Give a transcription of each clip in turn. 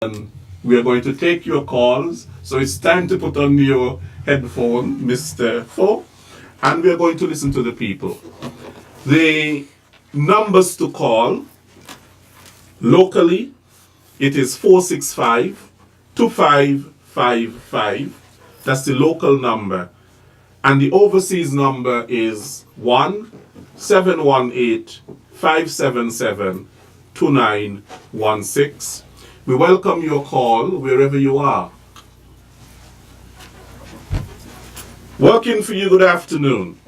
We are going to take your calls. So it's time to put on your headphone, Mr. Fough, and we are going to listen to the people. The numbers to call locally, it is 465 2555. That's the local number. And the overseas number is 1-718-577-2916. We welcome your call wherever you are. Working for you, good afternoon.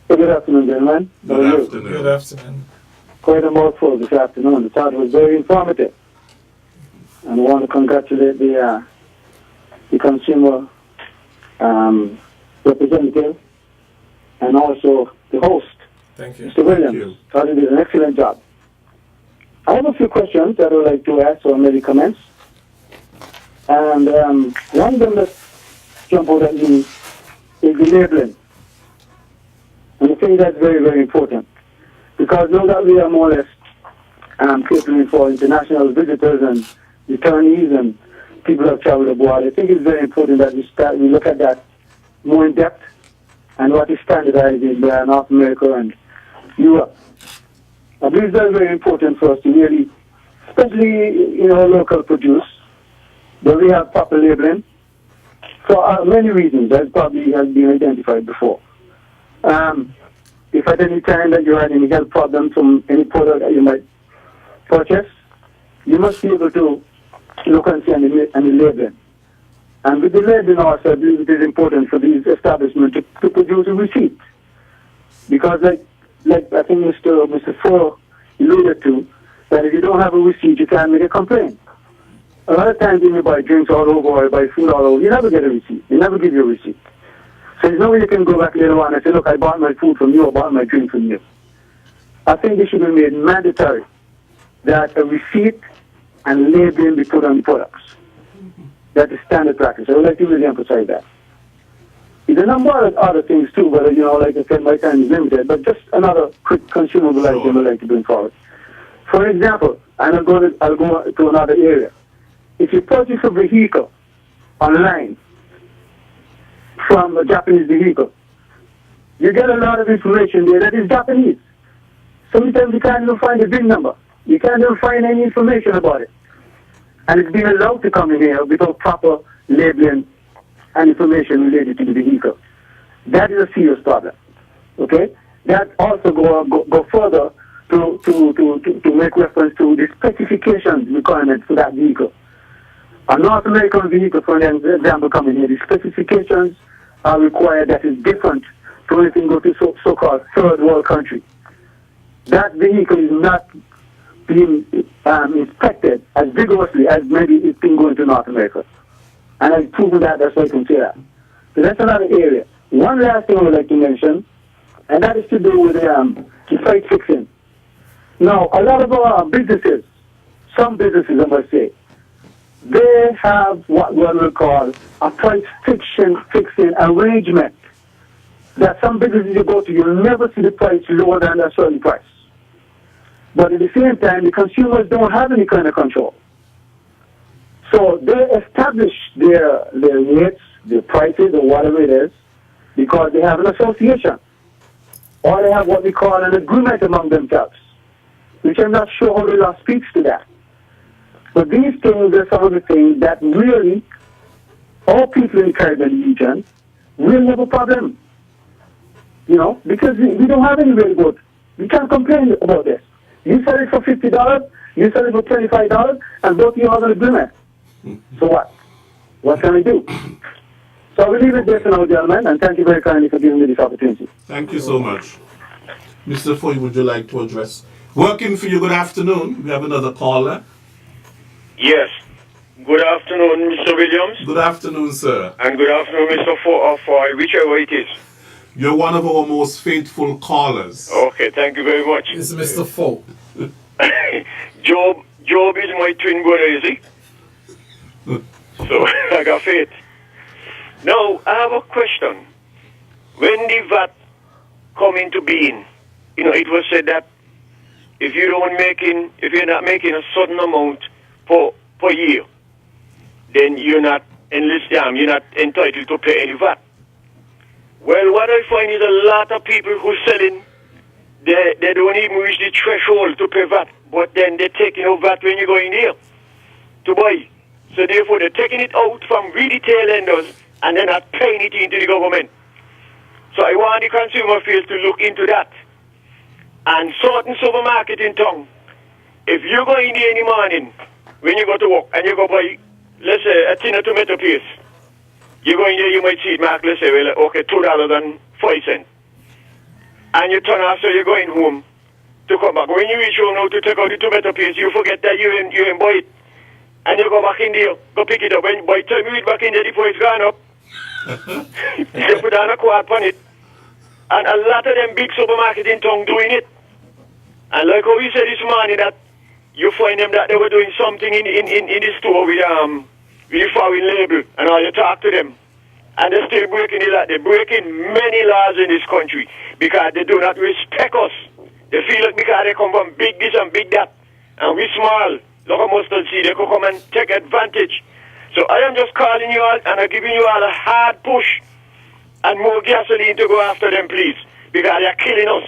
Good afternoon, gentlemen. Good afternoon. Good afternoon. Quite a mouthful this afternoon. The talk was very informative. And I want to congratulate the consumer representative and also the host, Thank you. Mr. Williams. Thank you. Thought he did an excellent job. I have a few questions that I would like to ask or maybe comments. And one of them that jump out at me is the labeling. And I think that's very, very important. Because now that we are more or less catering for international visitors and returnees and people who have traveled abroad, I think it's very important that we look at that more in depth and what is standardized in North America and Europe. I believe it's very, very important for us to really, especially local produce, that we have proper labeling for many reasons that probably has been identified before. If at any time that you had any health problems from any product that you might purchase, you must be able to look and see any labeling. And with the labeling also, I believe it is important for these establishments to produce a receipt. Because like I think Mr. Fough alluded to, that if you don't have a receipt, you can't make a complaint. A lot of times when you buy drinks all over or buy food all over, you never get a receipt. They never give you a receipt. So there's no way you can go back later on and say, look, I bought my food from you or bought my drink from you. I think it should be made mandatory that a receipt and labeling be put on the products. That is standard practice. I would like to really emphasize that. There's a number of other things too, but like I said, my time is limited, but just another quick consumable item I'd like to bring forward. For example, and I'll go to another area. If you purchase a vehicle online from a Japanese vehicle, you get a lot of information there that is Japanese. Sometimes you can't even find the VIN number. You can't even find any information about it. And it's being allowed to come in here without proper labeling and information related to the vehicle. That is a serious problem. Okay? That also go further to make reference to the specifications requirements for that vehicle. A North American vehicle, for example, coming here, the specifications are required that is different to anything go to so-called third world country. That vehicle is not being inspected as vigorously as maybe it's been going to North America. And I've proven that's why I can say that. So that's another area. One last thing I would like to mention, and that is to do with the price fixing. Now, a lot of our businesses, some businesses I must say, they have what one will call a price fixing arrangement. That some businesses you go to, you'll never see the price lower than a certain price. But at the same time, the consumers don't have any kind of control. So they establish their rates, their prices, or whatever it is, because they have an association. Or they have what we call an agreement among themselves, which I'm not sure how the law speaks to that. But these things are some of the things that really, all people in the Caribbean region will have a problem. Because we don't have any real good. We can't complain about this. You sell it for $50, you sell it for $25, and both of you have an agreement. So what? What can we do? So I will leave it there for now, gentlemen, and thank you very kindly for giving me this opportunity. Thank you so much. Mr. Fough, would you like to address? Working for you, good afternoon. We have another caller. Yes. Good afternoon, Mr. Williams. Good afternoon, sir. And good afternoon, Mr. Fough, whichever it is. You're one of our most faithful callers. Okay, thank you very much. It's Mr. Fough. Job is my twin brother, is he? So, I got faith. Now, I have a question. When the VAT come into being, it was said that if you're not making a certain amount for per year, then you're not you're not entitled to pay any VAT. Well, what I find is a lot of people who selling, they don't even reach the threshold to pay VAT, but then they're taking out VAT when you go in there to buy. So therefore, they're taking it out from retail lenders and they're not paying it into the government. So I want the consumer field to look into that. And certain supermarket in town, if you go in there in the morning, when you go to work and you go buy, let's say, a tin of tomato paste, you go in there, you might see it marked, let's say, well, okay, $2.05. And you turn off, so you're going home to come back. When you reach home now to take out the tomato paste, you forget that you ain't buy it. And you go back in there, go pick it up. When by the time you reach back in there, the price gone up. They put on a quart on it. And a lot of them big supermarkets in town doing it. And like how we said this morning, that you find them that they were doing something in the store with the foreign label, and all you talk to them, and they're still breaking the law. They're breaking many laws in this country because they do not respect us. They feel like because they come from big this and big that, and we small, look at mustard seed, they could come and take advantage. So I am just calling you all, and I'm giving you all a hard push and more gasoline to go after them, please, because they're killing us.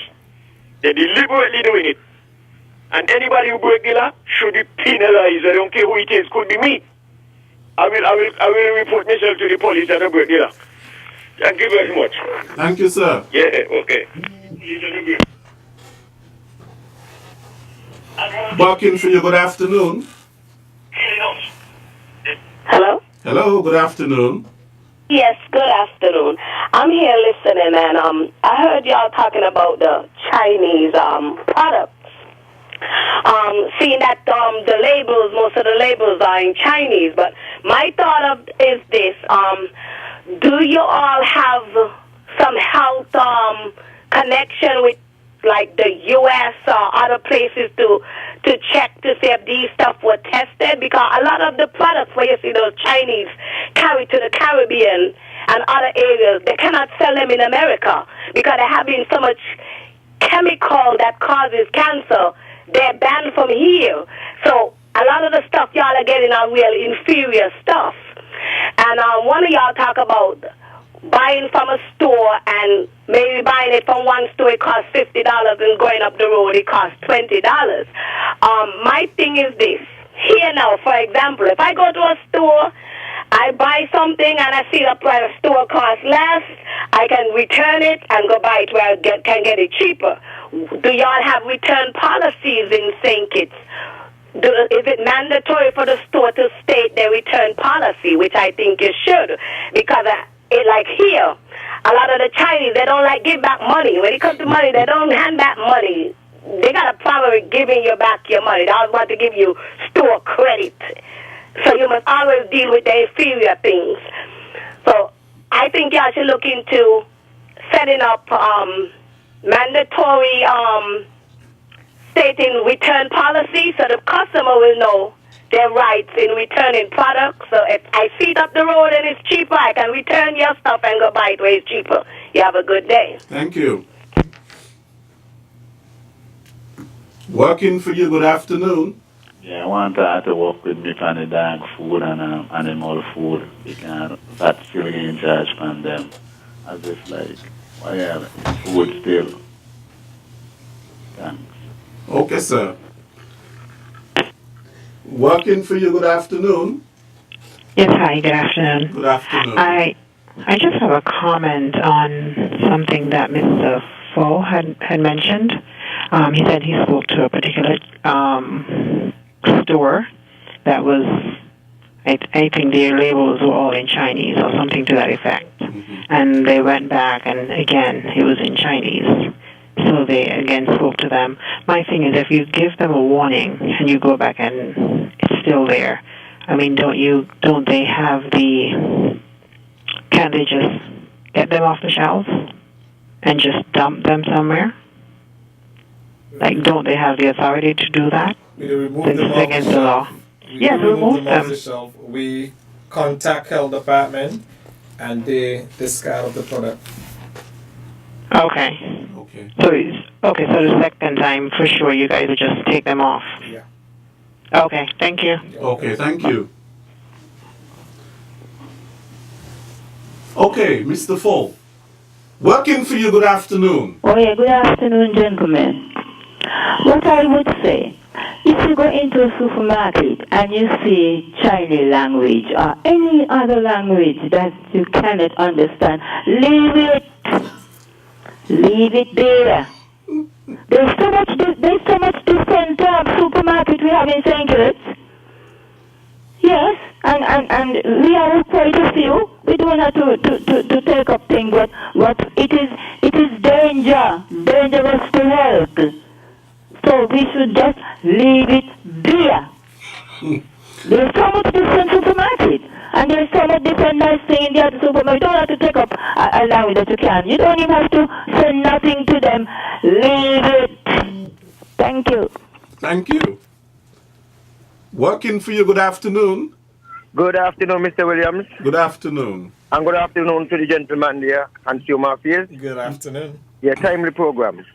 They're deliberately doing it. And anybody who break the law should be penalized. I don't care who it is. Could be me. I will report myself to the police that I break the law. Thank you very much. Thank you, sir. Yeah, okay. Barking for you, good afternoon. Hello? Hello, good afternoon. Yes, good afternoon. I'm here listening, and I heard y'all talking about the Chinese products. Seeing that the labels, most of the labels are in Chinese, but my thought is this: do you all have some health connection with, like, the U.S. or other places to check to see if these stuff were tested? Because a lot of the products where you see those Chinese carry to the Caribbean and other areas, they cannot sell them in America because they're having so much chemical that causes cancer. They're banned from here. So a lot of the stuff y'all are getting are real inferior stuff. And one of y'all talk about buying from a store, and maybe buying it from one store it costs $50, and going up the road it costs $20. My thing is this. Here now, for example, if I go to a store, I buy something and I see the price store costs less, I can return it and go buy it where I can get it cheaper. Do y'all have return policies in St. Kitts? Is it mandatory for the store to state their return policy, which I think it should? Because like here, a lot of the Chinese, they don't like give back money. When it comes to money, they don't hand back money. They got a problem with giving you back your money. They always want to give you store credit. So you must always deal with the inferior things. So I think y'all should look into setting up mandatory stating return policy so the customer will know their rights in returning products. So if I see it up the road and it's cheaper, I can return your stuff and go buy it where it's cheaper. You have a good day. Thank you. Working for you, good afternoon. Yeah, I want to work with me on the dog food and animal food because that's still in charge from them. As if like, why are food still? Thanks. Okay, sir. Working for you, good afternoon. Yes, hi, good afternoon. Good afternoon. I just have a comment on something that Mr. Fough had mentioned. He said he spoke to a particular store that was, I think their labels were all in Chinese or something to that effect. Mm-hmm. And they went back, and again, it was in Chinese. So they again spoke to them. My thing is, if you give them a warning and you go back and it's still there, I mean, don't they have can't they just get them off the shelves and just dump them somewhere? Like, don't they have the authority to do that? We remove Since them it's against the law. Yes, remove them off them. the shelf. We contact health department and they discard the product. Okay. Okay. So the second time, for sure, you guys would just take them off. Yeah. Okay, thank you. Okay, thank you. Okay, Mr. Fough. Working for you, good afternoon. Oh yeah, good afternoon, gentlemen. What I would say, if you go into a supermarket and you see Chinese language or any other language that you cannot understand, leave it. Leave it there. There's so much different supermarket we have in St. Kitts. Yes, and we have quite a few. We don't have to take up things, but it is dangerous to health. So we should just leave it there. There's so much different supermarket, and there's so much different nice thing in the other supermarket. You don't have to take up a language that you can. You don't even have to say nothing to them. Leave it. Thank you. Thank you. Working for you, good afternoon. Good afternoon, Mr. Williams. Good afternoon. And good afternoon to the gentleman there, Consumer Affairs. Good afternoon. Yeah, timely program.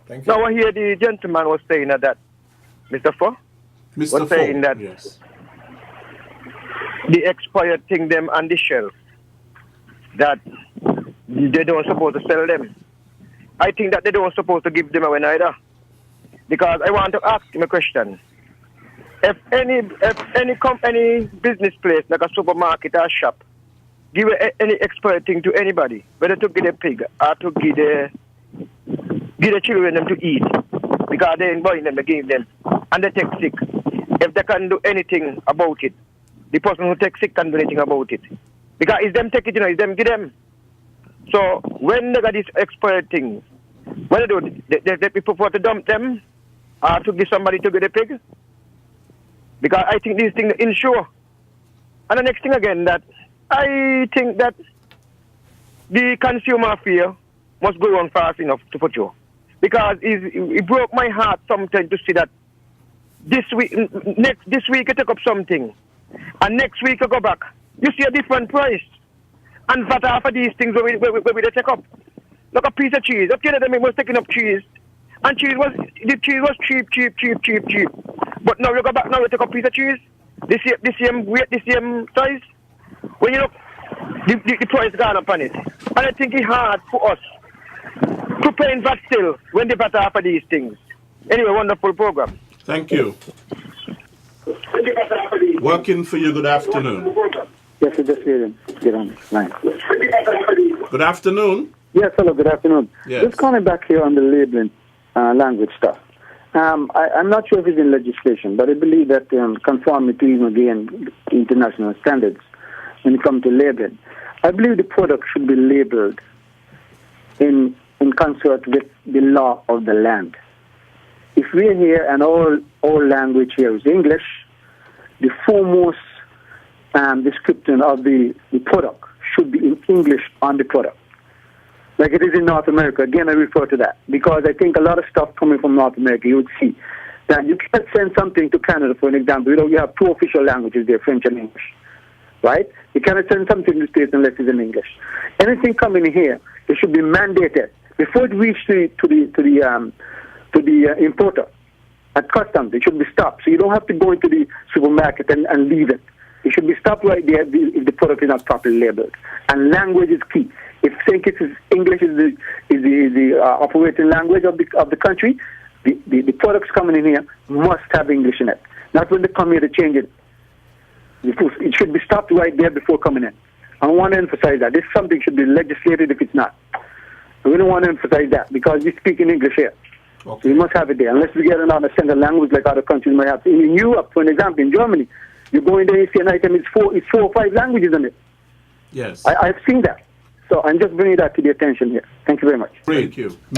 Thank you. Now I hear the gentleman was saying that Mr. Fough Mr. was saying Fough, that yes. the expired thing them on the shelf, that they don't supposed to sell them. I think that they don't supposed to give them away neither. Because I want to ask him a question. If any business place like a supermarket or shop give any expired thing to anybody, whether to give a pig or to give the children them to eat, because they ain't buying them, they give them, and they take sick. If they can do anything about it, the person who takes sick can do anything about it. Because it's them take it, it's them give them. So when they got these expired things, what they do, they prefer to dump them or to give somebody to get a pig. Because I think these things insure. And the next thing again, that I think that the consumer fear must go on fast enough to put you. Because it broke my heart sometimes to see that this week I take up something, and next week I go back. You see a different price. And for half of these things where we take up. Like a piece of cheese. Okay, them was taking up cheese. And the cheese was cheap. But now you go back now, you take a piece of cheese, the same weight, the same size. When you look, the price gone up on it. And I think it's hard for us to pay in VAT still when they VAT half of these things. Anyway, wonderful program. Thank you. Working for you, good afternoon. Yes, I just hear him. Get on the line. Good afternoon. Yes, hello, good afternoon. Yes. Just calling back here on the labeling language stuff. I'm not sure if it's in legislation, but I believe that conformity, again, international standards, when it comes to labeling, I believe the product should be labeled in concert with the law of the land. If we're here and all language here is English, the foremost description of the product should be in English on the product. Like it is in North America. Again, I refer to that because I think a lot of stuff coming from North America, you would see that you can't send something to Canada, for an example. You know, you have two official languages there, French and English, right? You cannot send something to the States unless it's in English. Anything coming here, it should be mandated before it reaches to the importer at customs. It should be stopped, so you don't have to go into the supermarket and leave it. It should be stopped right there if the product is not properly labeled. And language is key. If St. Kitts English is the operating language of the country, the products coming in here must have English in it. Not when they come here to change it. It should be stopped right there before coming in. I want to emphasize that. This something should be legislated if it's not. We don't want to emphasize that because we speak in English here. Okay. So we must have it there. Unless we get another standard language like other countries might have. In Europe, for an example, in Germany, you go in there, you see an item, it's four or five languages in it. Yes. I've seen that. So I'm just bringing that to the attention here. Thank you very much. Thank you.